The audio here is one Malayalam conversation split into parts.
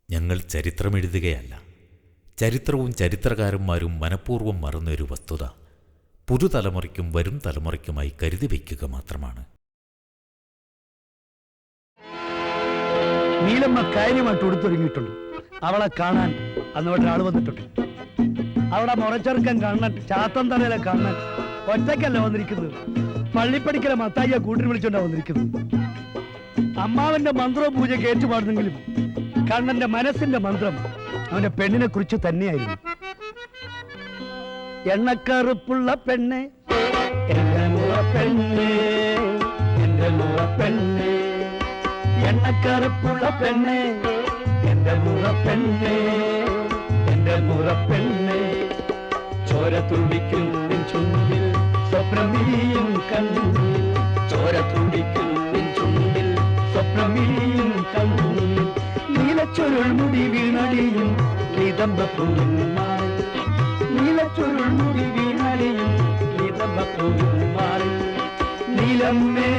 ഞങ്ങൾ ചരിത്രമെഴുതുകയല്ല. ചരിത്രവും ചരിത്രകാരന്മാരും മനഃപൂർവ്വം മറന്നൊരു വസ്തുത പുതുതലമുറയ്ക്കും വരും തലമുറയ്ക്കുമായി കരുതി വയ്ക്കുക മാത്രമാണ്. നീലമ്മ കാര്യമായിട്ട് ഉടുത്തൊരുങ്ങിയിട്ടുണ്ട്. അവളെ കാണാൻ അന്നോട്ടൊരാൾ വന്നിട്ടുണ്ട്. അവിടെ മുറച്ചെറുക്കൻ കാണാൻ, ചാത്തൻ തലയിലെ കാണാൻ ഒറ്റയ്ക്കല്ല വന്നിരിക്കുന്നത്. പള്ളിപ്പടിക്കലെ മത്തായിയെ കൂട്ടിന് വിളിച്ചോണ്ടാ വന്നിരിക്കുന്നത്. അമ്മാവന്റെ മന്ത്രവും പൂജ കേറ്റുപാടുന്നെങ്കിലും കണ്ണന്റെ മനസ്സിന്റെ മന്ത്രം അവന്റെ പെണ്ണിനെ കുറിച്ച് തന്നെയായിരുന്നു. എണ്ണക്കറുപ്പുള്ള പെണ്ണെ, എന്റെ മുറപ്പെണ്ണെ, എന്റെ മുറപ്പെണ്ണെ, എണ്ണക്കറുപ്പുള്ള പെണ്ണെ, എന്റെ മുറപ്പെണ്ണെ, എന്റെ മുറപ്പെണ്ണെ, ചോര തുടിക്കും നിൻ ചുണ്ടിൽ സ്വപ്നമീയും കണ്ണിൽ, ചോര തുടിക്കും നിൻ ചുണ്ടിൽ സ്വപ്നമീയും കണ്ണിൽ, നീലച്ചൊരുൾ മുടി വീണടിയും നിതമ്പപ്പൂമാറി, നീലച്ചൊരുൾ മുടി വീണടിയും നിതമ്പപ്പൂമാറി, നീലമ്മേ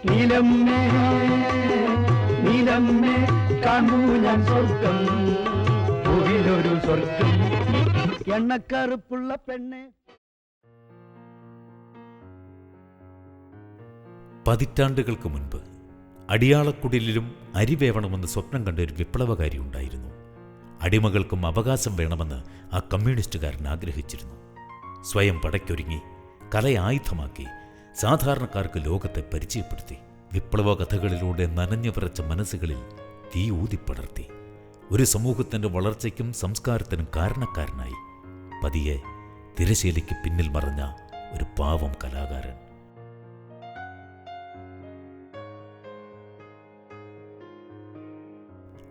നീലമ്മേ നീലമ്മേ കാണൂ ഞാൻ സ്വർഗം, ഭൂവിലൊരു സ്വർഗം, എണ്ണക്കറുപ്പുള്ള പെണ്ണെ. പതിറ്റാണ്ടുകൾക്ക് മുൻപ് അടിയാളക്കുടിലും അരി വേണമെന്ന് സ്വപ്നം കണ്ട ഒരു വിപ്ലവകാരി ഉണ്ടായിരുന്നു. അടിമകൾക്കും അവകാശം വേണമെന്ന് ആ കമ്മ്യൂണിസ്റ്റുകാരൻ ആഗ്രഹിച്ചിരുന്നു. സ്വയം പടയ്ക്കൊരുങ്ങി കലയെ ആയുധമാക്കി സാധാരണക്കാർക്ക് ലോകത്തെ പരിചയപ്പെടുത്തി. വിപ്ലവ കഥകളിലൂടെ നനഞ്ഞു വിറച്ച മനസ്സുകളിൽ തീ ഊതിപ്പടർത്തി. ഒരു സമൂഹത്തിൻ്റെ വളർച്ചയ്ക്കും സംസ്കാരത്തിനും കാരണക്കാരനായി പതിയെ തിരശീലയ്ക്ക് പിന്നിൽ മറഞ്ഞ ഒരു പാവം കലാകാരൻ.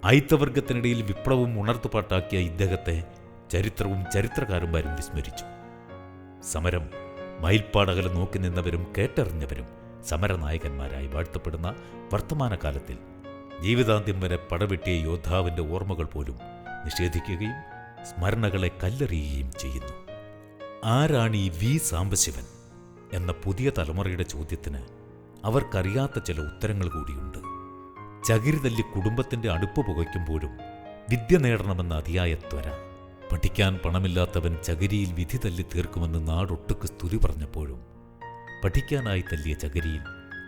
അയിത്തവർഗത്തിനിടയിൽ വിപ്ലവം ഉണർത്തുപാട്ടാക്കിയ ഇദ്ദേഹത്തെ ചരിത്രവും ചരിത്രകാരന്മാരും വിസ്മരിച്ചു. സമരം മയിൽപ്പാടകലെ നോക്കി നിന്നവരും കേട്ടറിഞ്ഞവരും സമരനായകന്മാരായി വാഴ്ത്തപ്പെടുന്ന വർത്തമാനകാലത്തിൽ ജീവിതാന്ത്യം വരെ പടവെട്ടിയ യോദ്ധാവിൻ്റെ ഓർമ്മകൾ പോലും നിഷേധിക്കുകയും സ്മരണകളെ കല്ലെറിയുകയും ചെയ്യുന്നു. ആരാണ് ഈ വി സാംബശിവൻ എന്ന പുതിയ തലമുറയുടെ ചോദ്യത്തിന് അവർക്കറിയാത്ത ചില ഉത്തരങ്ങൾ കൂടിയുണ്ട്. ചകിരി തല്ലി കുടുംബത്തിൻ്റെ അടുപ്പ് പുകയ്ക്കുമ്പോഴും വിദ്യ നേടണമെന്ന അതിയായ ത്വര, പഠിക്കാൻ പണമില്ലാത്തവൻ ചകിരിയിൽ വിധി തല്ലി തീർക്കുമെന്ന് നാടൊട്ടുക്ക് സ്തുതി പറഞ്ഞപ്പോഴും പഠിക്കാനായി തല്ലിയ ചകിരിയിൽ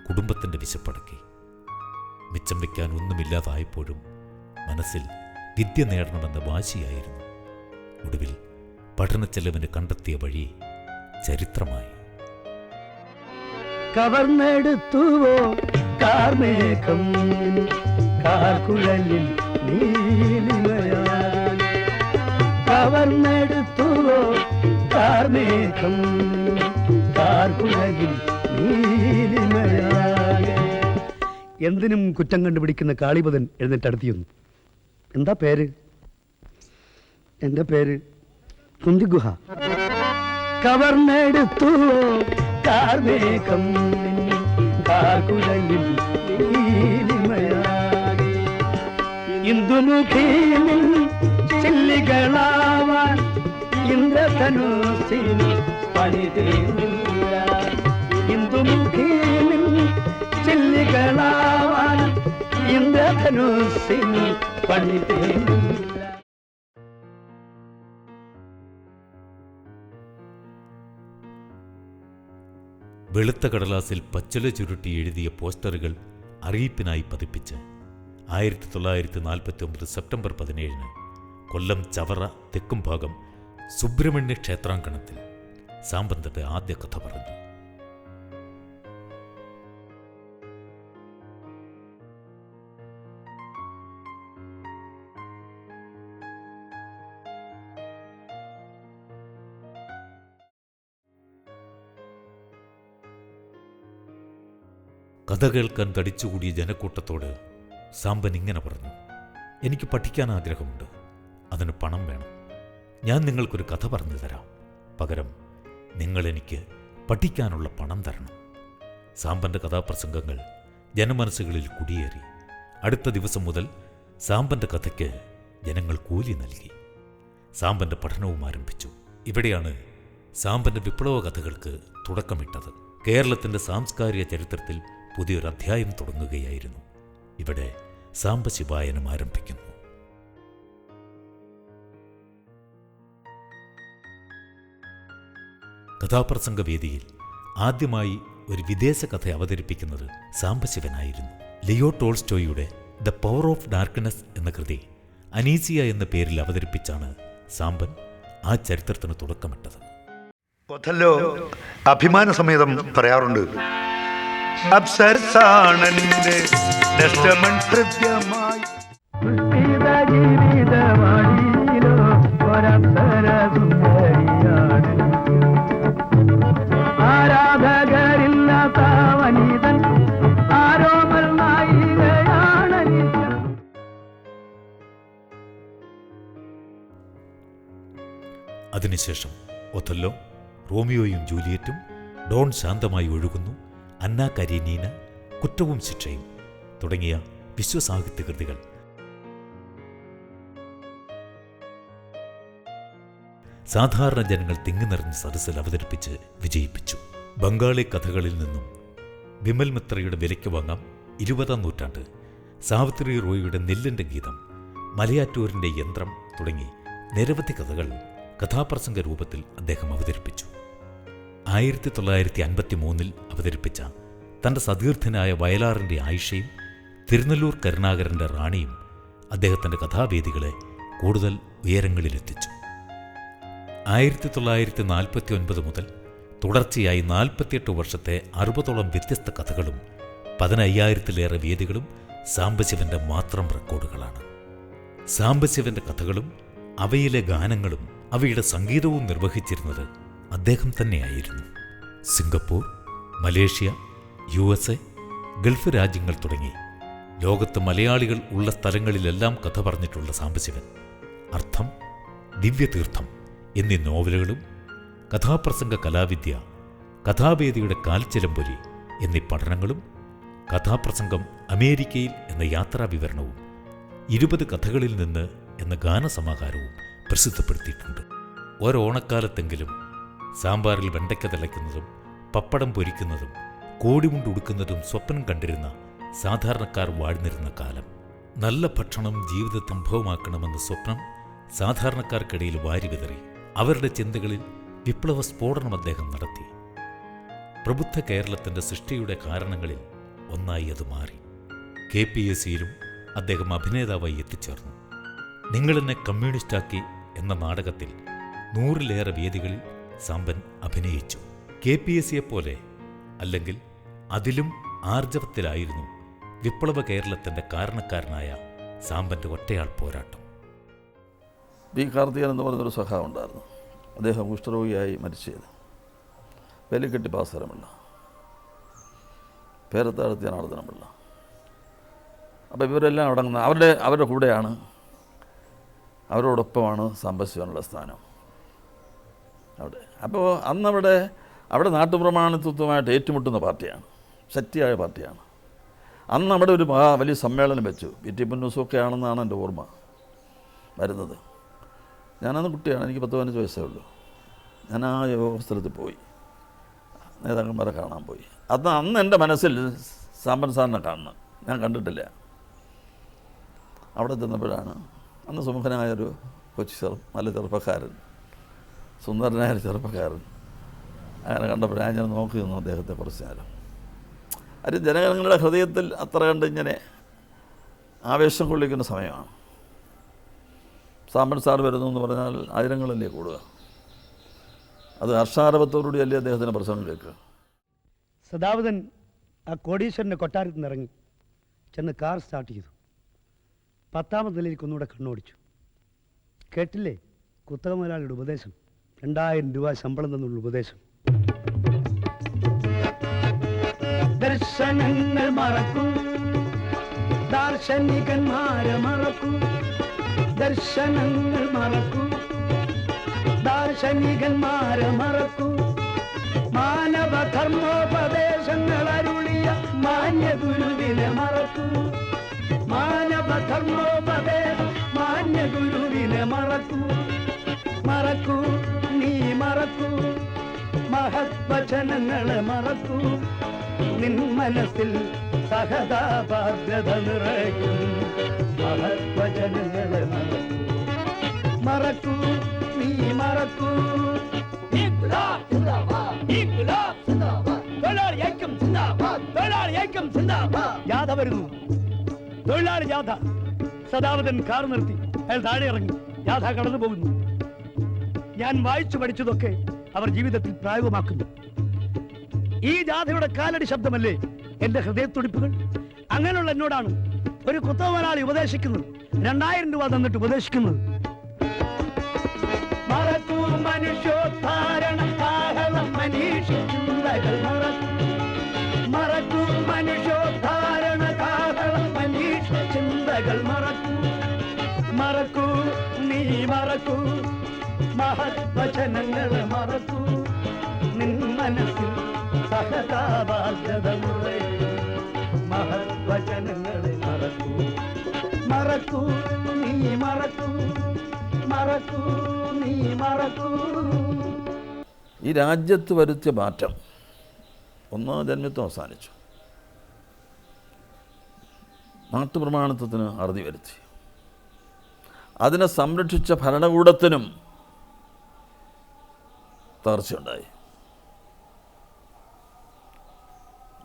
കുടുംബത്തിൻ്റെ വിശപ്പടക്കി, മിച്ചം വയ്ക്കാൻ ഒന്നുമില്ലാതായപ്പോഴും മനസ്സിൽ വിദ്യ നേടണമെന്ന വാശിയായിരുന്നു. ഒടുവിൽ പഠനച്ചെലവിന് കണ്ടെത്തിയ വഴി ചരിത്രമായി. കവർന്നെടുത്തുവോ കാർമേഘം കാർക്കുഴലിൽ നീലിമയാൽ, കവർന്നെടുത്തുവോ കാർമേഘം കാർക്കുഴലിൽ നീലിമയാൽ. എന്തിനും കുറ്റം കണ്ടുപിടിക്കുന്ന കാളിപതൻ എഴുന്നേറ്റടുത്തിയൊന്നു. എന്താ പേര്? എന്റെ പേര് കുന്തിഗുഹ. കവർന്നെടുത്തുവോ കാർമേഘം കാർക്കുഴലിൽ നീലിമയാൽ, ഇന്ദുമുഖീനിൽ ചില്ലികളാവാൻ ഇന്ദ്രധനുസിൽ പണിതേന്നില്ല, ഇന്ദുമുഖീനിൽ ചില്ലികളാവാൻ ഇന്ദ്രധനുസിൽ പണിതേന്നില്ല. വെളുത്ത കടലാസിൽ പച്ചില ചുരുട്ടി എഴുതിയ പോസ്റ്ററുകൾ അറിയിപ്പിനായി പതിപ്പിച്ച് 1949 സെപ്റ്റംബർ 17 കൊല്ലം ചവറ തെക്കുംഭാഗം സുബ്രഹ്മണ്യ ക്ഷേത്രാങ്കണത്തിൽ സാമ്പന്തന്റെ ആദ്യ കഥ പറഞ്ഞു. കഥ കേൾക്കാൻ തടിച്ചുകൂടിയ ജനക്കൂട്ടത്തോട് സാമ്പൻ ഇങ്ങനെ പറഞ്ഞു: എനിക്ക് പഠിക്കാൻ ആഗ്രഹമുണ്ട്, അതിന് പണം വേണം. ഞാൻ നിങ്ങൾക്കൊരു കഥ പറഞ്ഞു തരാം, പകരം നിങ്ങളെനിക്ക് പഠിക്കാനുള്ള പണം തരണം. സാമ്പൻ്റെ കഥാപ്രസംഗങ്ങൾ ജനമനസ്സുകളിൽ കുടിയേറി. അടുത്ത ദിവസം മുതൽ സാമ്പൻ്റെ കഥയ്ക്ക് ജനങ്ങൾ കൂലി നൽകി. സാമ്പൻ്റെ പഠനവും ആരംഭിച്ചു. ഇവിടെയാണ് സാമ്പൻ്റെ വിപ്ലവ കഥകൾക്ക് തുടക്കമിട്ടത്. കേരളത്തിൻ്റെ സാംസ്കാരിക ചരിത്രത്തിൽ പുതിയൊരധ്യായം തുടങ്ങുകയായിരുന്നു. ഇവിടെ സാംബശിവായനം ആരംഭിക്കുന്നു. കഥാപ്രസംഗവേദിയിൽ ആദ്യമായി ഒരു വിദേശ കഥ അവതരിപ്പിക്കുന്നത് സാംബശിവനായിരുന്നു. ലിയോ ടോൾസ്റ്റോയുടെ ദ പവർ ഓഫ് ഡാർക്ക്നെസ് എന്ന കൃതി അനീസിയ എന്ന പേരിൽ അവതരിപ്പിച്ചാണ് സാമ്പൻ ആ ചരിത്രത്തിന് തുടക്കമിട്ടത്. ഒഥല്ലോ അഭിമാന സമേതം പറയാറുണ്ട്, അപ്സരസാണെന്റെ ടെസ്റ്റമെന്റ് ഹൃദ്യമായി. ആരാധകരില്ലാത്ത വനിതൻ ആരോമൽ നായികയാണ്. അതിനുശേഷം ഒഥല്ലോ, റോമിയോയും ജൂലിയറ്റും, ഡോൺ ശാന്തമായി ഒഴുകുന്നു, അന്ന കരീനീന, കുറ്റവും ശിക്ഷയും തുടങ്ങിയ വിശ്വസാഹിത്യ കൃതികൾ സാധാരണ ജനങ്ങൾ തിങ്ങി നിറഞ്ഞ സദസ്സിൽ അവതരിപ്പിച്ച് വിജയിപ്പിച്ചു. ബംഗാളി കഥകളിൽ നിന്നും ബിമൽ മിത്രയുടെ വിലയ്ക്ക് വാങ്ങാം 20-ാം നൂറ്റാണ്ട്, സാവിത്രി റോയിയുടെ നെല്ലിൻ്റെ ഗീതം, മലയാറ്റൂരിൻ്റെ യന്ത്രം തുടങ്ങി നിരവധി കഥകൾ കഥാപ്രസംഗ രൂപത്തിൽ അദ്ദേഹം അവതരിപ്പിച്ചു. 1953 അവതരിപ്പിച്ച തൻ്റെ സതീർത്ഥനായ വയലാറിൻ്റെ ആയിഷയും തിരുനെല്ലൂർ കരുണാകരൻ്റെ റാണിയും അദ്ദേഹത്തിൻ്റെ കഥാവേദികളെ കൂടുതൽ ഉയരങ്ങളിലെത്തിച്ചു. 1949 മുതൽ തുടർച്ചയായി 48 വർഷത്തെ 60ഓളം വ്യത്യസ്ത കഥകളും 15,000-ലേറെ വേദികളും സാംബശിവന്റെ മാത്രം റെക്കോർഡുകളാണ്. സാംബശിവന്റെ കഥകളും അവയിലെ ഗാനങ്ങളും അവയുടെ സംഗീതവും നിർവഹിച്ചിരുന്നത് അദ്ദേഹം തന്നെയായിരുന്നു. സിംഗപ്പൂർ, മലേഷ്യ, USA, ഗൾഫ് രാജ്യങ്ങൾ തുടങ്ങി ലോകത്ത് മലയാളികൾ ഉള്ള സ്ഥലങ്ങളിലെല്ലാം കഥ പറഞ്ഞിട്ടുള്ള സാംബശിവൻ അർത്ഥം, ദിവ്യതീർത്ഥം എന്നീ നോവലുകളും കഥാപ്രസംഗ കലാവിദ്യ, കഥാവേദിയുടെ കാൽച്ചിലമ്പൊലി എന്നീ പഠനങ്ങളും, കഥാപ്രസംഗം അമേരിക്കയിൽ എന്ന യാത്രാ വിവരണവും, 20 കഥകളിൽ നിന്ന് എന്ന ഗാനസമാഹാരവും പ്രസിദ്ധപ്പെടുത്തിയിട്ടുണ്ട്. ഒരോണക്കാലത്തെങ്കിലും സാമ്പാറിൽ വെണ്ടയ്ക്ക തിളയ്ക്കുന്നതും പപ്പടം പൊരിക്കുന്നതും കോടിമുണ്ടുടുക്കുന്നതും സ്വപ്നം കണ്ടിരുന്ന സാധാരണക്കാർ വാഴ്ന്നിരുന്ന കാലം. നല്ല ഭക്ഷണം ജീവിതത്തെ സംഭവമാക്കണമെന്ന സ്വപ്നം സാധാരണക്കാർക്കിടയിൽ വാരിവിതറി. അവരുടെ ചിന്തകളിൽ വിപ്ലവ സ്ഫോടനം അദ്ദേഹം നടത്തി. പ്രബുദ്ധ കേരളത്തിൻ്റെ സൃഷ്ടിയുടെ കാരണങ്ങളിൽ ഒന്നായി അത് മാറി. KPSCയിലും അദ്ദേഹം അഭിനേതാവായി എത്തിച്ചേർന്നു. നിങ്ങളെന്നെ കമ്മ്യൂണിസ്റ്റാക്കി എന്ന നാടകത്തിൽ 100-ലേറെ വേദികളിൽ സാമ്പൻ അഭിനയിച്ചു. KPSCയെപ്പോലെ അല്ലെങ്കിൽ അതിലും ആർജവത്തിലായിരുന്നു വിപ്ലവ കേരളത്തിൻ്റെ കാരണക്കാരനായ സാമ്പൻ്റെ ഒറ്റയാൾ പോരാട്ടം. ബി കാർത്തികൻ എന്ന് പറയുന്നൊരു സഖാവ് ഉണ്ടായിരുന്നു. അദ്ദേഹം കുഷ്ഠരോഗിയായി മരിച്ചത്. വേലിക്കെട്ടി പാസരമില്ല, പേരത്താഴത്തിയാണ് നടത്തണമില്ല. അപ്പോൾ ഇവരെല്ലാം അടങ്ങുന്ന അവരുടെ കൂടെയാണ്, അവരോടൊപ്പമാണ് സാംബശിവനുള്ള സ്ഥാനം അവിടെ. അപ്പോൾ അവിടെ നാട്ടുപ്രമാണിത്വമായിട്ട് ഏറ്റുമുട്ടുന്ന പാർട്ടിയാണ്, ശക്തിയായ പാർട്ടിയാണ്. അന്ന് അവിടെ ഒരു വലിയ സമ്മേളനം വെച്ചു. PT പുന്നൂസൊക്കെ ആണെന്നാണ് എൻ്റെ ഓർമ്മ വരുന്നത്. ഞാനന്ന് കുട്ടിയാണ്, എനിക്ക് 10-15 വയസ്സേ ഉള്ളൂ. ഞാൻ ആ യോഗ സ്ഥലത്ത് പോയി, നേതാക്കന്മാരെ കാണാൻ പോയി. അന്ന് എൻ്റെ മനസ്സിൽ സാമ്പൻ സാറിനെ കാണണം, ഞാൻ കണ്ടിട്ടില്ല. അവിടെ ചെന്നപ്പോഴാണ് അന്ന് സുമുഖനായൊരു നല്ല ചെറുപ്പക്കാരൻ, സുന്ദരനായൊരു ചെറുപ്പക്കാരൻ. അങ്ങനെ കണ്ടപ്പോഴാണ് ഞാൻ നോക്കി നിന്നു അദ്ദേഹത്തെ കുറച്ച് നേരം. അത് ജനങ്ങളുടെ ഹൃദയത്തിൽ അത്ര കണ്ട് ഇങ്ങനെ ആവേശം കൊള്ളിക്കുന്ന സമയമാണ്. സാമ്പൻ സാർ വരുന്നു എന്ന് പറഞ്ഞാൽ ആയിരങ്ങളല്ലേ കൂടുക. അത് ഹർഷാരവത്തോടുകൂടി അല്ലേ അദ്ദേഹത്തിൻ്റെ പ്രസംഗം കേൾക്കുക. സദാവതൻ ആ കോടീശ്വരൻ്റെ കൊട്ടാരത്തിൽ നിന്ന് ഇറങ്ങി ചെന്ന് കാർ സ്റ്റാർട്ട് ചെയ്തു. 10ാമത്തെ നിലയിലേക്ക് ഒന്നുകൂടെ കണ്ണോടിച്ചു. കേട്ടില്ലേ കുത്തക മുതലാളിയുടെ ഉപദേശം, 2000 രൂപ ശമ്പളം തന്നുള്ള ഉപദേശം. ദർശനങ്ങൾ മറക്കൂ, ദാർശനികന്മാരെ മറക്കൂ, ദർശനങ്ങൾ മറക്കൂ, ദാർശനികന്മാരെ മറക്കൂ, മാനവധർമ്മോപദേശങ്ങൾ അരുളിയ മാന്യ ഗുരുവിനെ മറക്കൂ, മാനവധർമ്മോപദേശം മാന്യ ഗുരുവിനെ മറക്കൂ, മറക്കൂ, നീ മറക്കൂ, മഹത് വചനങ്ങളെ മറക്കൂ, നിൻ മനസ്സിൽ സഹതാപാഗ്രത നിറയ്ക്കും മഹത്വചനങ്ങളെ മറക്കൂ നീ മറക്കൂ. ജാഥ വരുന്നു, തൊഴിലാളി ജാഥ. സദാവതൻ കാർ നിർത്തി, അയാൾ താഴെ ഇറങ്ങി. ജാഥ കടന്നു പോകുന്നു. ഞാൻ വായിച്ചു പഠിച്ചതൊക്കെ അവർ ജീവിതത്തിൽ പ്രായോഗമാക്കുന്നു. ഈ ജാഥയുടെ കാലടി ശബ്ദമല്ലേ എന്റെ ഹൃദയത്തുടിപ്പുകൾ? അങ്ങനെയുള്ള എന്നോടാണ് ഒരു കുത്തവനാളി ഉപദേശിക്കുന്നത്, 2000 രൂപ തന്നിട്ട് ഉപദേശിക്കുന്നത്. മറക്കൂ മനുഷ്യോദ്ധാരണ കാഹളം മനീഷ ചിന്തകൾ മറക്കൂ മനുഷ്യോദ്ധാരണ കാഹളം മനീഷ ചിന്തകൾ മറക്കൂ നീ മറക്കൂ മഹത്വചനങ്ങളെ മറക്കൂ. നിൻ മനസ്സിൽ സഹതാപാഗ്രത നിറയ്ക്കും മഹത്വചനങ്ങളെ മറക്കൂ നീ മറക്കൂ നീ മറക്കൂ. ഈ രാജ്യത്ത് വരുത്തിയ മാറ്റം ഒന്ന്, ജന്മിത്വം അവസാനിച്ചു. നാട്ടുപ്രമാണിത്വത്തിന് അറുതി വരുത്തി. അതിനെ സംരക്ഷിച്ച ഭരണകൂടത്തിനും തകർച്ചയുണ്ടായി.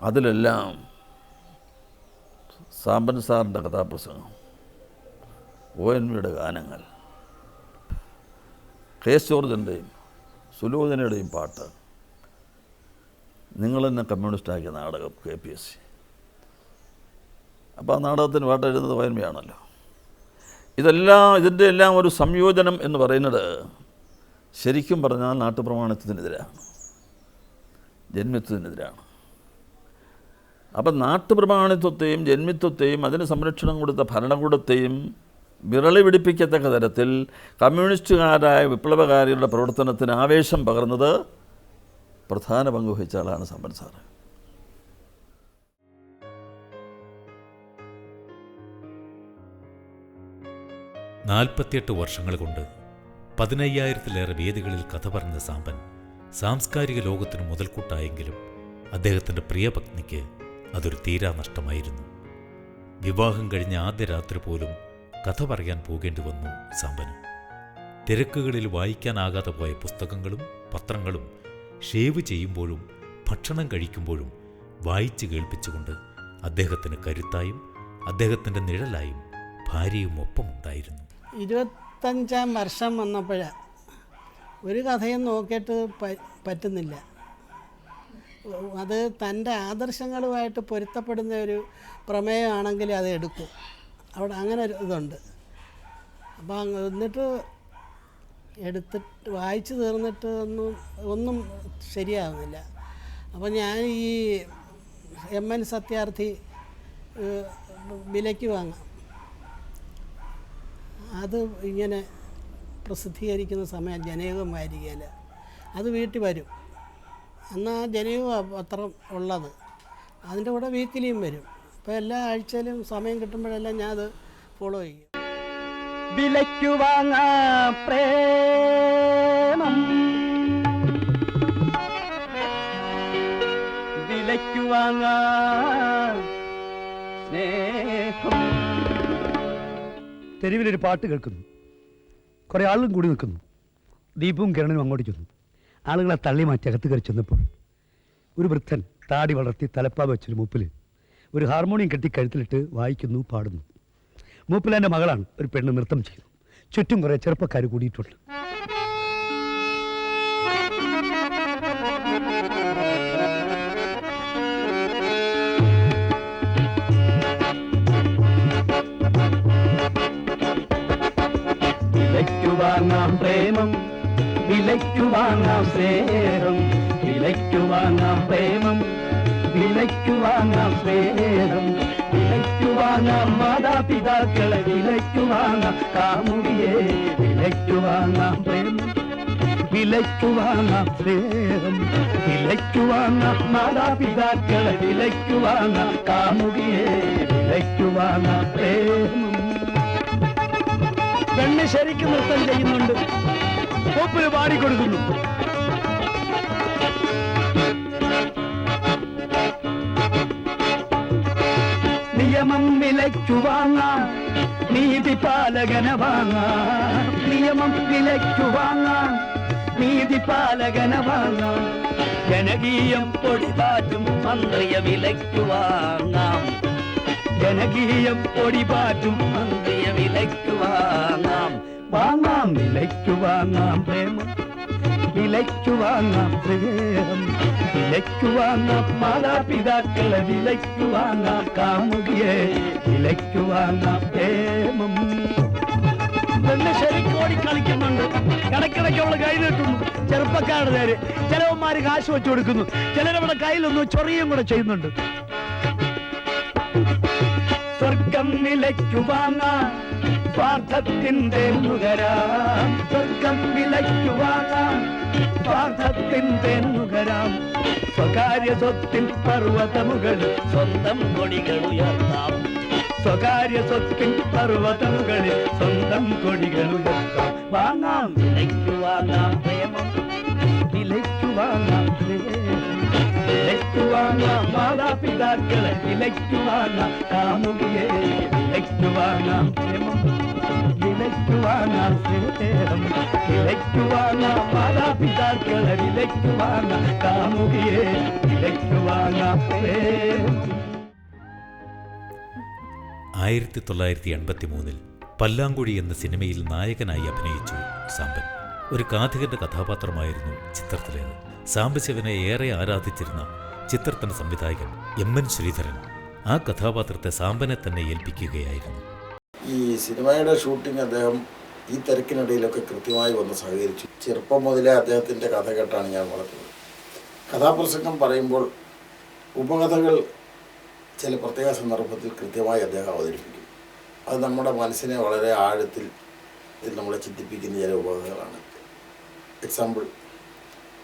അതിലെല്ലാം സാമ്പൻ സാറിൻ്റെ കഥാപ്രസംഗം, ONV-യുടെ ഗാനങ്ങൾ, കെ ജോർജിൻ്റെയും സുലോചനയുടെയും പാട്ട്, നിങ്ങൾ തന്നെ കമ്മ്യൂണിസ്റ്റാക്കിയ നാടകം KPSC. അപ്പോൾ ആ നാടകത്തിന് പാട്ട് എഴുതുന്നത് ONV-ആണല്ലോ. ഇതിൻ്റെ എല്ലാം ഒരു സംയോജനം എന്ന് പറയുന്നത് ശരിക്കും പറഞ്ഞാൽ നാട്ടുപ്രമാണിത്വത്തിനെതിരാണ്, ജന്മിത്വത്തിനെതിരാണ്. അപ്പം നാട്ടുപ്രമാണിത്വത്തെയും ജന്മിത്വത്തെയും അതിന് സംരക്ഷണം കൊടുത്ത ഭരണകൂടത്തെയും വിരളി പിടിപ്പിക്കത്തക്ക തരത്തിൽ കമ്മ്യൂണിസ്റ്റുകാരായ വിപ്ലവകാരികളുടെ പ്രവർത്തനത്തിന് ആവേശം പകർന്നത് പ്രധാന പങ്ക് വഹിച്ച ആളാണ് സാമ്പൻ സാറ്. വർഷങ്ങൾ കൊണ്ട് 15,000-ലേറെ വേദികളിൽ കഥ പറഞ്ഞ സാമ്പൻ സാംസ്കാരിക ലോകത്തിന് മുതൽക്കൂട്ടായെങ്കിലും അദ്ദേഹത്തിൻ്റെ പ്രിയപത്നിക്ക് അതൊരു തീരാ നഷ്ടമായിരുന്നു. വിവാഹം കഴിഞ്ഞ ആദ്യ രാത്രി പോലും കഥ പറയാൻ പോകേണ്ടി വന്നു സാമ്പന്. തിരക്കുകളിൽ വായിക്കാനാകാതെ പോയ പുസ്തകങ്ങളും പത്രങ്ങളും ഷേവ് ചെയ്യുമ്പോഴും ഭക്ഷണം കഴിക്കുമ്പോഴും വായിച്ച് കേൾപ്പിച്ചുകൊണ്ട് അദ്ദേഹത്തിന് കരുത്തായും അദ്ദേഹത്തിൻ്റെ നിഴലായും ഭാര്യയും ഒപ്പമുണ്ടായിരുന്നു. 25-ാം വർഷം വന്നപ്പോഴാണ് ഒരു കഥയും നോക്കിയിട്ട് പറ്റുന്നില്ല. അത് തൻ്റെ ആദർശങ്ങളുമായിട്ട് പൊരുത്തപ്പെടുന്ന ഒരു പ്രമേയമാണെങ്കിൽ അത് എടുക്കും. അവിടെ അങ്ങനെ ഒരു ഇതുണ്ട്. അപ്പോൾ എന്നിട്ട് എടുത്തിട്ട് വായിച്ചു തീർന്നിട്ട് ഒന്നും ശരിയാവുന്നില്ല. അപ്പോൾ ഞാൻ ഈ MN സത്യാർത്ഥി വിലയ്ക്ക് വാങ്ങാം, അത് ഇങ്ങനെ പ്രസിദ്ധീകരിക്കുന്ന സമയം ജനയുഗം വാരികയില്ല, അത് വീട്ടിൽ വരും. എന്നാൽ ജനയുഗം പത്രം ഉള്ളത്, അതിൻ്റെ കൂടെ വീക്കിലിയും വരും. അപ്പോൾ എല്ലാ ആഴ്ചയിലും സമയം കിട്ടുമ്പോഴെല്ലാം ഞാൻ അത് ഫോളോ ചെയ്യും. വിലയ്ക്കു വാങ്ങാം പ്രേമം, വിലയ്ക്കു വാങ്ങാം സ്നേഹം. തെരുവിലൊരു പാട്ട് കേൾക്കുന്നു, കുറേ ആളും കൂടി നിൽക്കുന്നു. ദീപവും കിരണനും അങ്ങോട്ട് ചെന്നു. ആളുകളെ തള്ളി മാറ്റി അകത്ത് കയറി ചെന്നപ്പോൾ ഒരു വൃദ്ധൻ താടി വളർത്തി തലപ്പാവ് വെച്ചൊരു മൂപ്പിൽ ഒരു ഹാർമോണിയം കെട്ടി കഴുത്തിലിട്ട് വായിക്കുന്നു, പാടുന്നു. മൂപ്പിലാൻ്റെ മകളാണ്. ഒരു പെണ്ണ് നൃത്തം ചെയ്യുന്നു. ചുറ്റും കുറേ ചെറുപ്പക്കാർ കൂടിയിട്ടുണ്ട്. വിലയ്ക്കു വാങ്ങാം പ്രേമം, വിലയ്ക്കു വാങ്ങാം സ്നേഹം, വിലയ്ക്കു വാങ്ങാം പ്രേമം, വിലയ്ക്കു വാങ്ങാം സ്നേഹം, വിലയ്ക്കു വാങ്ങാം മാതാപിതാക്കളെ, വിലയ്ക്കു വാങ്ങാം കാമുകിയെ, വിലയ്ക്കു വാങ്ങാം പ്രേമം, വിലയ്ക്കു വാങ്ങാം സ്നേഹം, വിലയ്ക്കു വാങ്ങാം മാതാപിതാക്കളെ, വിലയ്ക്കു വാങ്ങാം കാമുകിയെ, വിലയ്ക്കു വാങ്ങാം പ്രേമം. പെണ്ണ് ശരിക്കും നൃത്തം ചെയ്യുന്നുണ്ട്, ഒപ്പിന് പാടിക്കൊടുക്കുന്നു. നിയമം വിലയ്ക്കു വാങ്ങാം, നീതിപാലകനെ വാങ്ങാം. നിയമം വിലയ്ക്കു വാങ്ങാം, നീതിപാലകനെ വാങ്ങാം. ജനകീയം പൊടിപാറ്റും മന്ത്രിയെ വിലയ്ക്കു വാങ്ങാം. ജനകീയം പൊടിപാറ്റും മന്ത്രിയെ വിലയ്ക്കു വാങ്ങാം. വാങ്ങാം വിലയ്ക്കു വാങ്ങാം പ്രേമം, വിലയ്ക്കു വാങ്ങാം സ്നേഹം, വിലയ്ക്കു വാങ്ങാം മാതാപിതാക്കളെ, വിലയ്ക്കു വാങ്ങാം കാമുകിയെ, വിലയ്ക്കു വാങ്ങാം പ്രേമം. പെണ്ണ് ശരിക്കും ഓടി കളിക്കുന്നുണ്ട്, ഇടയ്ക്കിടയ്ക്ക് അവള് കൈ നീട്ടുന്നു. ചെറുപ്പക്കാരുടെ നേര് ചിലവന്മാര് കാശ് വെച്ചു കൊടുക്കുന്നു, ചിലരവിടെ കയ്യിലൊന്നും ചൊറിയും കൂടെ ചെയ്യുന്നുണ്ട്. സ്വർഗം വിലയ്ക്കു വാങ്ങാം, സ്വാർത്ഥത്തിന്റെ നുകരാം. സ്വർഗം വിലയ്ക്കു വാങ്ങാം, സ്വാർത്ഥത്തിന്റെ നുകരാം. സ്വകാര്യ സ്വത്തിൽ പർവ്വതമുകളിൽ സ്വന്തം കൊടികൾ ഉയർത്താം. സ്വകാര്യ സ്വത്തിൽ പർവ്വതമുകളിൽ സ്വന്തം കൊടികൾ ഉയർത്താം. വാങ്ങാം വിലയ്ക്കു വാങ്ങാം പ്രേമം, വിലയ്ക്കു വാങ്ങാം പ്രേമം, വിലയ്ക്കു വാങ്ങാം മാതാപിതാക്കളെ, വിലയ്ക്കു വാങ്ങാം കാമുകിയെ, വിലയ്ക്കു വാങ്ങാം പ്രേമം, വിലയ്ക്കു വാങ്ങാം സ്നേഹം, വിലയ്ക്കു വാങ്ങാം മാതാപിതാക്കളെ, വിലയ്ക്കു വാങ്ങാം കാമുകിയെ, വിലയ്ക്കു വാങ്ങാം പ്രേമം. 1983 പല്ലാങ്കുഴി എന്ന സിനിമയിൽ നായകനായി അഭിനയിച്ചു സാമ്പൻ. ഒരു കാഥികന്റെ കഥാപാത്രമായിരുന്നു ചിത്രത്തിലേത്. സാംബശിവനെ ഏറെ ആരാധിച്ചിരുന്ന ചിത്രത്തിന്റെ സംവിധായകൻ എം.എൻ. ശ്രീധരൻ ആ കഥാപാത്രത്തെ സാമ്പനെ തന്നെ ഏൽപ്പിക്കുകയായിരുന്നു. ഈ സിനിമയുടെ ഷൂട്ടിംഗ് അദ്ദേഹം ഈ തിരക്കിനിടയിലൊക്കെ കൃത്യമായി വന്ന് സഹകരിച്ചു. ചെറുപ്പം മുതലേ അദ്ദേഹത്തിൻ്റെ കഥ കേട്ടാണ് ഞാൻ വളർന്നത്. കഥാപ്രസംഗം പറയുമ്പോൾ ഉപകഥകൾ ചില പ്രത്യേക സന്ദർഭത്തിൽ കൃത്യമായി അദ്ദേഹം അവതരിപ്പിക്കും. അത് നമ്മുടെ മനസ്സിനെ വളരെ ആഴത്തിൽ നമ്മളെ ചിന്തിപ്പിക്കുന്ന ചില ഉപകഥകളാണ്. എക്സാമ്പിൾ,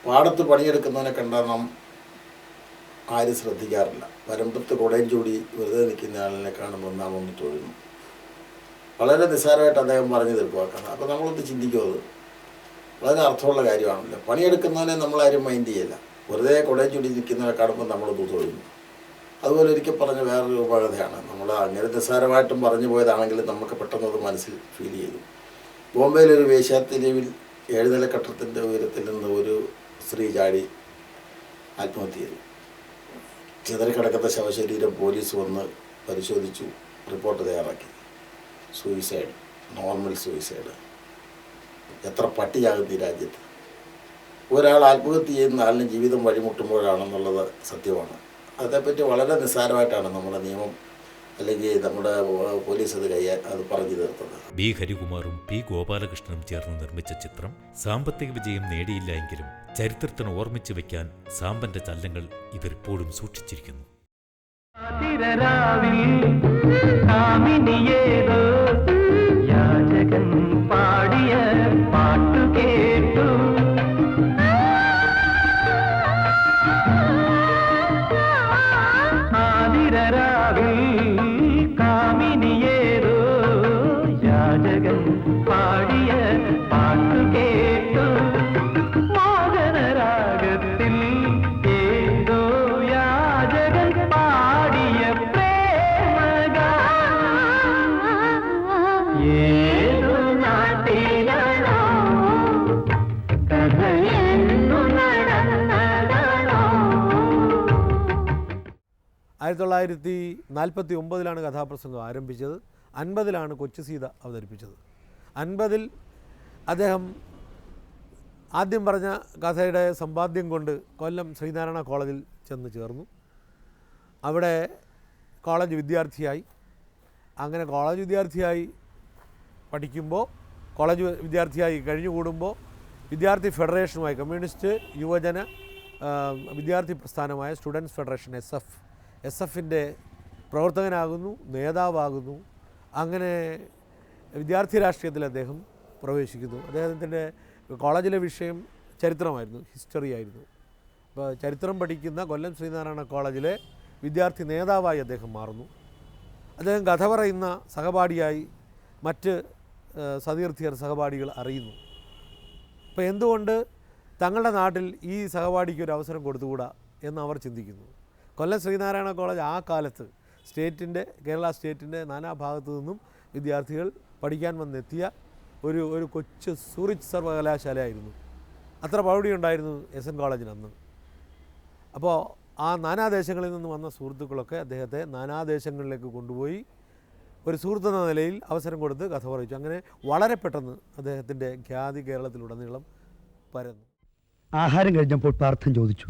പാടത്ത് പണിയെടുക്കുന്നവനെ കണ്ടാൽ നാം ആരും ശ്രദ്ധിക്കാറില്ല. വരമ്പത്ത് കുടയും ചൂടി വെറുതെ നിൽക്കുന്ന ആളിനെ കാണുമ്പോൾ നാം ഒന്ന് തൊഴുന്നു. വളരെ നിസ്സാരമായിട്ട് അദ്ദേഹം പറഞ്ഞു തീർക്കുക കഥ. അപ്പോൾ നമ്മളൊന്ന് ചിന്തിക്കും, അത് വളരെ അർത്ഥമുള്ള കാര്യമാണല്ലോ. പണിയെടുക്കുന്നവനെ നമ്മളാരും മൈൻഡ് ചെയ്യില്ല, വെറുതെ കുടയും ചൂടി നിൽക്കുന്നവനെ കാണുമ്പോൾ നമ്മളൊന്ന് തൊഴുന്നു. അതുപോലെ ഒരിക്കൽ പറഞ്ഞ വേറൊരു ഉപകഥയാണ്. നമ്മൾ അങ്ങനെ നിസ്സാരമായിട്ടും പറഞ്ഞു പോയതാണെങ്കിലും നമുക്ക് പെട്ടെന്നത് മനസ്സിൽ ഫീൽ ചെയ്തു. ബോംബെയിലൊരു വേശ്യാതെരുവിൽ 7 നില കെട്ടിടത്തിൻ്റെ ഉയരത്തിൽ നിന്ന് ഒരു സ്ത്രീ ചാടി ആത്മഹത്യ ചെയ്തു. ചിതറിക്കിടക്കുന്ന ശവശരീരം പോലീസ് വന്ന് പരിശോധിച്ചു, റിപ്പോർട്ട് തയ്യാറാക്കി. Suicide, normal suicide. എത്ര പട്ടിയാകും ഈ രാജ്യത്ത്. ഒരാൾ ആത്മഹത്യ ചെയ്യുന്ന ആളിന് ജീവിതം വഴിമുട്ടുമ്പോഴാണെന്നുള്ളത് സത്യമാണ്. അതേപ്പറ്റി വളരെ നിസ്സാരമായിട്ടാണ് നമ്മുടെ നിയമം അല്ലെങ്കിൽ നമ്മുടെ പോലീസ് അത് പറഞ്ഞു തീർത്തത്. ബി ഹരികുമാറും പി ഗോപാലകൃഷ്ണനും ചേർന്ന് നിർമ്മിച്ച ചിത്രം സാമ്പത്തിക വിജയം നേടിയില്ല എങ്കിലും ചരിത്രത്തിന് ഓർമ്മിച്ചു വെക്കാൻ സാമ്പന്റെ ചലനങ്ങൾ ഇവരിപ്പോഴും സൂക്ഷിച്ചിരിക്കുന്നു. പാടിയ പാട്ടു കേട്ടു കാമിനിയേതോ യാചകൻ പാടിയ പാട്ടു കേട്ടു. മോഹനരാഗത്തിൽ ഏതോ യാചകൻ പാടിയ പ്രേമഗാനം. ഏതോ നാട്ടിലാണോ കഥയെന്നു നടന്നതാണോ. 1949 കഥാപ്രസംഗം ആരംഭിച്ചത്. 50 കൊച്ചു സീത അവതരിപ്പിച്ചത്. 50 അദ്ദേഹം ആദ്യം പറഞ്ഞ കഥയുടെ സമ്പാദ്യം കൊണ്ട് കൊല്ലം ശ്രീനാരായണ കോളേജിൽ ചെന്ന് ചേർന്നു. അവിടെ കോളേജ് വിദ്യാർത്ഥിയായി. അങ്ങനെ കോളേജ് വിദ്യാർത്ഥിയായി പഠിക്കുമ്പോൾ, കോളേജ് വിദ്യാർത്ഥിയായി കഴിഞ്ഞുകൂടുമ്പോൾ വിദ്യാർത്ഥി ഫെഡറേഷനുമായി, കമ്മ്യൂണിസ്റ്റ് യുവജന വിദ്യാർത്ഥി പ്രസ്ഥാനമായ സ്റ്റുഡൻസ് ഫെഡറേഷൻ എസ് എഫിൻ്റെ പ്രവർത്തകനാകുന്നു, നേതാവാകുന്നു. അങ്ങനെ വിദ്യാർത്ഥി രാഷ്ട്രീയത്തിൽ അദ്ദേഹം പ്രവേശിക്കുന്നു. അദ്ദേഹത്തിൻ്റെ കോളേജിലെ വിഷയം ചരിത്രമായിരുന്നു, ഹിസ്റ്ററി ആയിരുന്നു. അപ്പോൾ ചരിത്രം പഠിക്കുന്ന കൊല്ലം ശ്രീനാരായണ കോളേജിലെ വിദ്യാർത്ഥി നേതാവായി അദ്ദേഹം മാറുന്നു. അദ്ദേഹം കഥ പറയുന്ന സഹപാഠിയായി മറ്റ് സതീർത്ഥ്യർ സഹപാഠികൾ അറിയുന്നു. അപ്പോൾ എന്തുകൊണ്ട് തങ്ങളുടെ നാട്ടിൽ ഈ സഹപാഠിക്ക് ഒരു അവസരം കൊടുത്തുകൂടാ എന്ന് അവർ ചിന്തിക്കുന്നു. കൊല്ലം ശ്രീനാരായണ കോളേജ് ആ കാലത്ത് കേരള സ്റ്റേറ്റിൻ്റെ നാനാഭാഗത്തു നിന്നും വിദ്യാർത്ഥികൾ പഠിക്കാൻ വന്നെത്തിയ ഒരു കൊച്ചു സൂറിച്ച് സർവകലാശാലയായിരുന്നു. അത്ര പ്രൗഢിയുണ്ടായിരുന്നു എസ് എൻ കോളേജിന് അന്ന്. അപ്പോൾ ആ നാനാദേശങ്ങളിൽ നിന്ന് വന്ന സുഹൃത്തുക്കളൊക്കെ അദ്ദേഹത്തെ നാനാദേശങ്ങളിലേക്ക് കൊണ്ടുപോയി ഒരു സുഹൃത്തെന്ന നിലയിൽ അവസരം കൊടുത്ത് കഥ പറയിച്ചു. അങ്ങനെ വളരെ പെട്ടെന്ന് അദ്ദേഹത്തിൻ്റെ ഖ്യാതി കേരളത്തിലുടനീളം പരന്നു. ആഹാരം കഴിഞ്ഞപ്പോൾ പാർത്ഥൻ ചോദിച്ചു,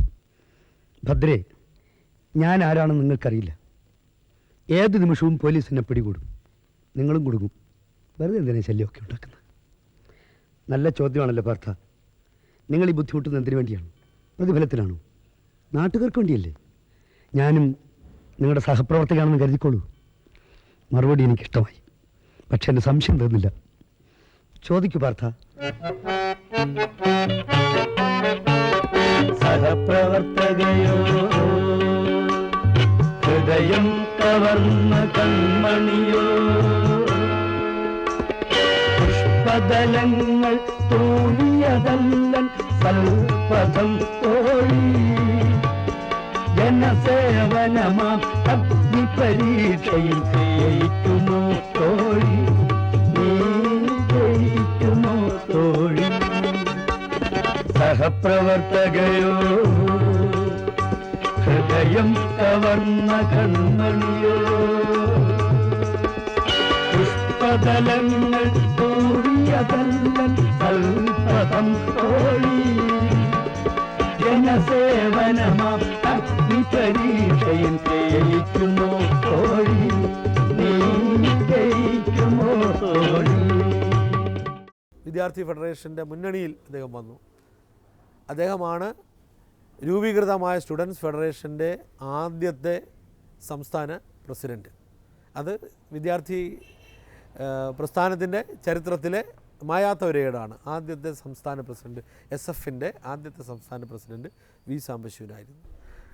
ഭദ്രേ, ഞാൻ ആരാണെന്ന് നിങ്ങൾക്കറിയില്ല. ഏത് നിമിഷവും പോലീസ് എന്നെ പിടികൂടും, നിങ്ങളും കുടുങ്ങും. വെറുതെ എന്തിനാ ശല്യമൊക്കെ ഉണ്ടാക്കുന്നത്? നല്ല ചോദ്യമാണല്ലോ പാർത്ഥ. നിങ്ങൾ ഈ ബുദ്ധിമുട്ടുന്നത് എന്തിനു വേണ്ടിയാണ്? പ്രതിഫലത്തിലാണോ? നാട്ടുകാർക്ക് വേണ്ടിയല്ലേ? ഞാനും നിങ്ങളുടെ സഹപ്രവർത്തകയാണെന്ന് കരുതിക്കോളൂ. മറുപടി എനിക്കിഷ്ടമായി, പക്ഷെ എൻ്റെ സംശയം തീർന്നില്ല. ചോദിക്കൂ പാർത്ഥ. സഹപ്രവർത്തകയോ ഹൃദയം കവർന്ന കൺമണിയോ, പുഷ്പദലങ്ങൾ തൂവിയതല്ലൻ സൽപഥം തോഴി, ജനസേവനമാം അഗ്നി പരീക്ഷയിൽ ജയിക്കുമോ തോഴി, നീ ജയിക്കുമോ തോഴി? സഹപ്രവർത്തകയോ ഹൃദയം കവർന്ന കൺമണിയോ, പുഷ്പദലങ്ങൾ തൂവിയതല്ലൻ സൽപഥം തോഴി, ജനസേവനമാം അഗ്നി പരീക്ഷയിൽ ജയിക്കുമോ തോഴി, നീ ജയിക്കുമോ തോഴി? വിദ്യാർത്ഥി ഫെഡറേഷൻ്റെ മുന്നണിയിൽ അദ്ദേഹം വന്നു. അദ്ദേഹമാണ് രൂപീകൃതമായ സ്റ്റുഡൻസ് ഫെഡറേഷൻ്റെ ആദ്യത്തെ സംസ്ഥാന പ്രസിഡൻറ്റ്. അത് വിദ്യാർത്ഥി പ്രസ്ഥാനത്തിൻ്റെ ചരിത്രത്തിലെ മായാത്ത ഒരു ഏടാണ്. ആദ്യത്തെ സംസ്ഥാന പ്രസിഡൻറ്റ്, SF-ൻ്റെ ആദ്യത്തെ സംസ്ഥാന പ്രസിഡൻറ്റ് വി സാംബശിവനായിരുന്നു.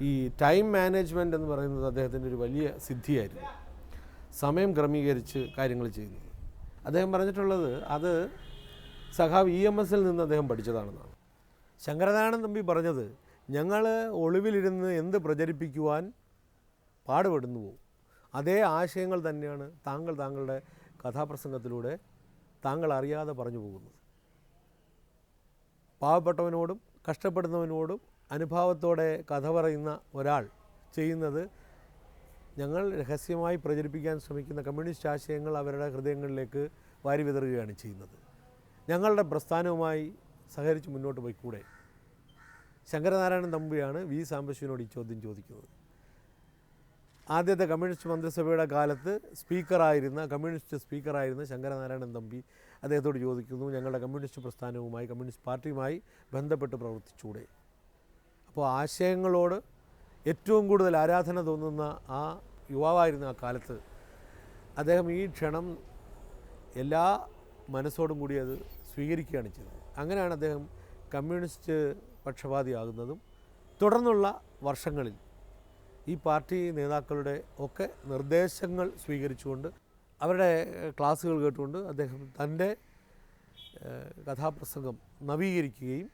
ഈ ടൈം മാനേജ്മെൻറ്റ് എന്ന് പറയുന്നത് അദ്ദേഹത്തിൻ്റെ ഒരു വലിയ സിദ്ധിയായിരുന്നു. സമയം ക്രമീകരിച്ച് കാര്യങ്ങൾ ചെയ്യുന്നത്. അദ്ദേഹം പറഞ്ഞിട്ടുള്ളത് അത് സഖാവ് EMS-ൽ നിന്ന് അദ്ദേഹം പഠിച്ചതാണെന്നാണ്. ശങ്കരനാരായണൻ തമ്പി പറഞ്ഞത്, ഞങ്ങൾ ഒളിവിലിരുന്ന് എന്ത് പ്രചരിപ്പിക്കുവാൻ പാടുപെടുന്നുവോ അതേ ആശയങ്ങൾ തന്നെയാണ് താങ്കളുടെ കഥാപ്രസംഗത്തിലൂടെ താങ്കൾ അറിയാതെ പറഞ്ഞു പോകുന്നത്. പാവപ്പെട്ടവനോടും കഷ്ടപ്പെടുന്നവനോടും അനുഭാവത്തോടെ കഥ പറയുന്ന ഒരാൾ ചെയ്യുന്നത് ഞങ്ങൾ രഹസ്യമായി പ്രചരിപ്പിക്കാൻ ശ്രമിക്കുന്ന കമ്മ്യൂണിസ്റ്റ് ആശയങ്ങൾ അവരുടെ ഹൃദയങ്ങളിലേക്ക് വാരി വിതറുകയാണ് ചെയ്യുന്നത്. ഞങ്ങളുടെ പ്രസ്ഥാനവുമായി സഹകരിച്ച് മുന്നോട്ട് പോയിക്കൂടെ? ശങ്കരനാരായണൻ തമ്പിയാണ് വി സാംബശിവനോട് ഈ ചോദ്യം ചോദിക്കുന്നത്. ആദ്യത്തെ കമ്മ്യൂണിസ്റ്റ് മന്ത്രിസഭയുടെ കാലത്ത് കമ്മ്യൂണിസ്റ്റ് സ്പീക്കറായിരുന്ന ശങ്കരനാരായണൻ തമ്പി അദ്ദേഹത്തോട് ചോദിക്കുന്നു, ഞങ്ങളുടെ കമ്മ്യൂണിസ്റ്റ് പ്രസ്ഥാനവുമായി കമ്മ്യൂണിസ്റ്റ് പാർട്ടിയുമായി ബന്ധപ്പെട്ട് പ്രവർത്തിച്ചൂടെ? അപ്പോൾ ആശയങ്ങളോട് ഏറ്റവും കൂടുതൽ ആരാധന തോന്നുന്ന ആ യുവാവായിരുന്ന ആ കാലത്ത് അദ്ദേഹം ഈ ക്ഷണം എല്ലാ മനസ്സോടും കൂടി അത് സ്വീകരിക്കുകയാണ് ചെയ്തത്. അങ്ങനെയാണ് അദ്ദേഹം കമ്മ്യൂണിസ്റ്റ് പക്ഷപാതിയാകുന്നതും തുടർന്നുള്ള വർഷങ്ങളിൽ ഈ പാർട്ടി നേതാക്കളുടെ ഒക്കെ നിർദ്ദേശങ്ങൾ സ്വീകരിച്ചുകൊണ്ട് അവരുടെ ക്ലാസ്സുകൾ കേട്ടുകൊണ്ട് അദ്ദേഹം തൻ്റെ കഥാപ്രസംഗം നവീകരിക്കുകയും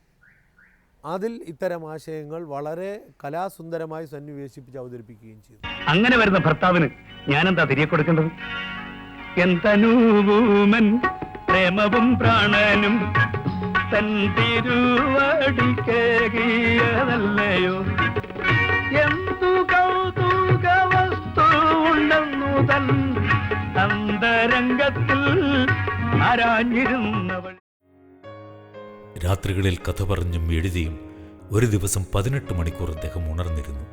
അതിൽ ഇത്തരം ആശയങ്ങൾ വളരെ കലാസുന്ദരമായി സന്നിവേശിപ്പിച്ച് അവതരിപ്പിക്കുകയും ചെയ്തു. അങ്ങനെ വരുന്ന ഭർത്താവിന് ഞാനെന്താ തിരികെ കൊടുക്കേണ്ടത്? എന്തനൂമൻ പ്രേമവും പ്രാണനും തൻ തിരുവടിക്കേകിയതല്ലയോ, എന്തു കൗതുക വസ്തു ഉണ്ടെന്നു തൻ അന്തരംഗത്തിൽ ആരാഞ്ഞിരുന്നവൾ. രാത്രികളിൽ കഥ പറഞ്ഞും എഴുതിയും ഒരു ദിവസം 18 മണിക്കൂർ അദ്ദേഹം ഉണർന്നിരുന്നു.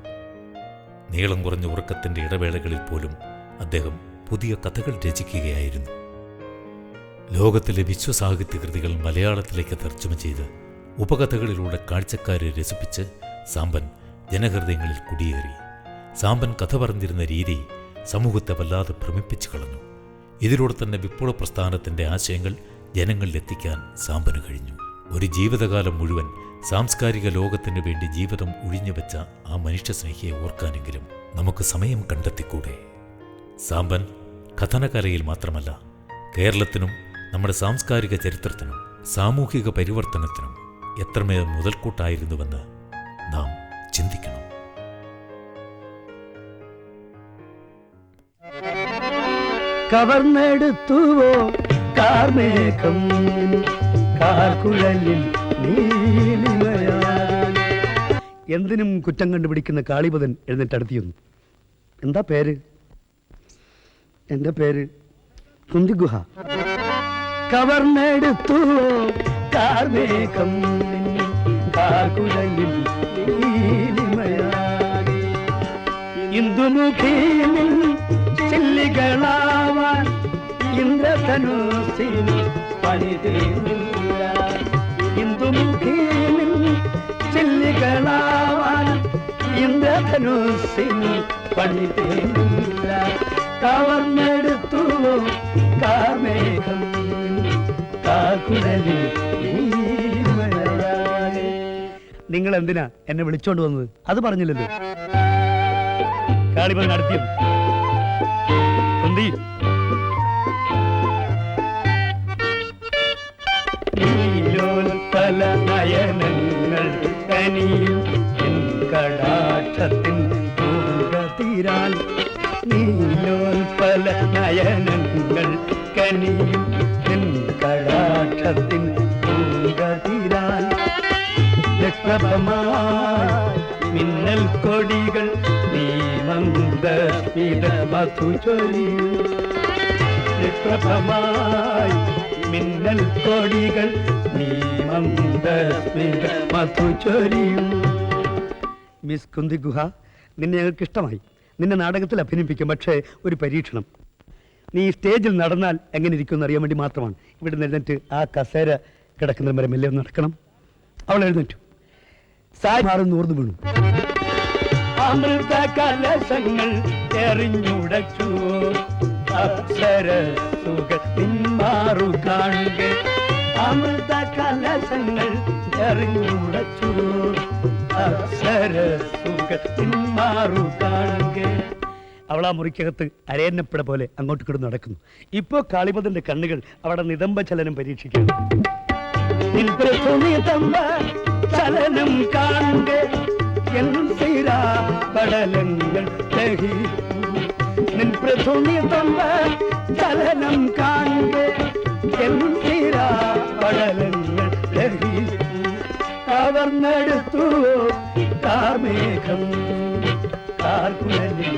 നീളം കുറഞ്ഞ ഉറക്കത്തിൻ്റെ ഇടവേളകളിൽ പോലും അദ്ദേഹം പുതിയ കഥകൾ രചിക്കുകയായിരുന്നു. ലോകത്തിലെ വിശ്വസാഹിത്യകൃതികൾ മലയാളത്തിലേക്ക് തർജ്ജമ ചെയ്ത് ഉപകഥകളിലൂടെ കാഴ്ചക്കാരെ രസിപ്പിച്ച് സാമ്പൻ ജനഹൃദയങ്ങളിൽ കുടിയേറി. സാമ്പൻ കഥ പറഞ്ഞിരുന്ന രീതി സമൂഹത്തെ വല്ലാതെ ഭ്രമിപ്പിച്ചു കളഞ്ഞു. ഇതിലൂടെ തന്നെ വിപ്ലവ പ്രസ്ഥാനത്തിൻ്റെ ആശയങ്ങൾ ജനങ്ങളിലെത്തിക്കാൻ സാമ്പന് കഴിഞ്ഞു. ഒരു ജീവിതകാലം മുഴുവൻ സാംസ്കാരിക ലോകത്തിന് വേണ്ടി ജീവിതം ഒഴിഞ്ഞുവെച്ച ആ മനുഷ്യസ്നേഹിയെ ഓർക്കാനെങ്കിലും നമുക്ക് സമയം കണ്ടെത്തിക്കൂടെ? സാമ്പൻ കഥനകലയിൽ മാത്രമല്ല, കേരളത്തിനും നമ്മുടെ സാംസ്കാരിക ചരിത്രത്തിനും സാമൂഹിക പരിവർത്തനത്തിനും എത്രമേൽ മുതൽക്കൂട്ടായിരുന്നുവെന്ന് നാം ചിന്തിക്കണം. കവർന്നെടുത്തുവോ കാർമേഘം കാർക്കുഴലിൽ നീലിമയാൽ. എന്തിനും കുറ്റം കണ്ടുപിടിക്കുന്ന കാളിപദൻ എഴുന്നേറ്റടുത്തിയൊന്നു. എന്താ പേര്? എൻ്റെ പേര് കുന്തിഗുഹ. കവർന്നെടുത്തുവോ കാർമേഘം കാർക്കുഴലിൽ നീലിമയാൽ. ഇന്ദുമുഖീനിൽ ചില്ലികളാവാൻ ഇന്ദ്രധനുസിന് പണിതീർന്നില്ല. ഇന്ദുമുഖീനിൽ ചില്ലികളാവാൻ ഇന്ദ്രധനുസിന് പണിതീർന്നില്ല. കവർന്നെടുത്തു കാർമേഘം കാർക്കുഴലിൽ നീലിമയാൽ. നിങ്ങൾ എന്തിനാ എന്നെ വിളിച്ചോണ്ട് വന്നത്? അത് പറഞ്ഞില്ലല്ലോ. കാളിപദൻ നടത്തിയത് നീലോൽപല നയനങ്ങൾ കനിയും കടാക്ഷത്തിൻ പൂരതീരാൽ. നീലോൽപല നയനങ്ങൾ കനിയും കടാക്ഷത്തിൻ പൂരതീരാൽ. ലക്ഷഭമായി മിന്നൽ കൊടികൾ നീ മന്ദസ്മിത മധു ചൊരിയൂ. ലക്ഷഭമായി മിന്നൽ കൊടികൾ നീ മന്ദസ്മിത മധു ചൊരിയൂ. മിസ് കുന്തിഗുഹ, നിന്നെ ഞങ്ങൾക്ക് ഇഷ്ടമായി. നിന്നെ നാടകത്തിൽ അഭിനയിപ്പിക്കും. പക്ഷേ ഒരു പരീക്ഷണം. നീ സ്റ്റേജിൽ നടന്നാൽ എങ്ങനെ ഇരിക്കുമെന്ന് അറിയാൻ വേണ്ടി മാത്രമാണ്. ഇവിടെ നിന്ന് എഴുന്നേറ്റ് ആ കസേര കിടക്കുന്ന വരെ മെല്ലെ ഒന്ന് നടക്കണം. അവൾ എഴുന്നേറ്റു. സായി മാറും നൂർന്നു വീണു. അമൃത കലശങ്ങൾ എറിഞ്ഞുടച്ചു അപ്സരസുകൾ പിന്മാറു കാണുക. അമൃത കലശങ്ങൾ എറിഞ്ഞുടച്ചു അപ്സരസുകൾ പിന്മാറു കാണുക. അവൾ ആ മുറിക്കകത്ത് അരയന്നപ്പട പോലെ അങ്ങോട്ട് കിടന്ന് നടക്കുന്നു. ഇപ്പോ കാളിപദന്റെ കണ്ണുകൾ അവിടെ നിതംബ ചലനം പരീക്ഷിക്കുന്നു. ചലനം കാണുക പടലങ്ങൾ നിൻ പ്രഥുനിതംബ ചലനം കാണുക പടലങ്ങൾ കവർന്നെടുത്തു കാർമേഘം കാർക്കുഴലിൽ